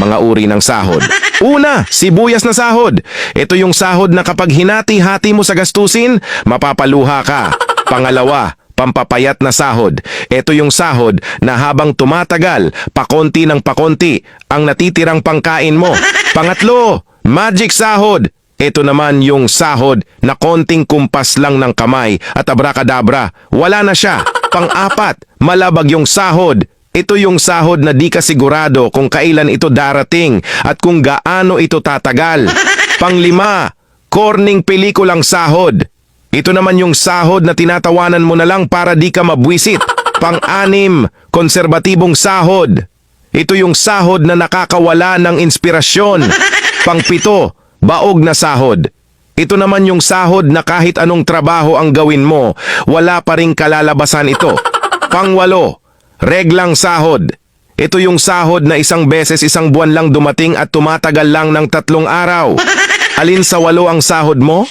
mga uri ng sahod. Una, sibuyas na sahod. Ito yung sahod na kapag hinati-hati mo sa gastusin, mapapaluha ka. Pangalawa, pampapayat na sahod. Ito yung sahod na habang tumatagal, pakonti ng pakonti ang natitirang pangkain mo. Pangatlo, magic sahod. Ito naman yung sahod na konting kumpas lang ng kamay at abracadabra, wala na siya. Pang-apat, malabag yung sahod. Ito yung sahod na di ka sigurado kung kailan ito darating at kung gaano ito tatagal. Panglima, corning pelikulang sahod. Ito naman yung sahod na tinatawanan mo na lang para di ka mabwisit. Pang-anim, konserbatibong sahod. Ito yung sahod na nakakawala ng inspirasyon. Pang-pito, baog na sahod. Ito naman yung sahod na kahit anong trabaho ang gawin mo, wala pa ring kalalabasan ito. Pang-walo, reglang sahod. Ito yung sahod na isang beses isang buwan lang dumating at tumatagal lang ng 3 araw. Alin sa 8 ang sahod mo?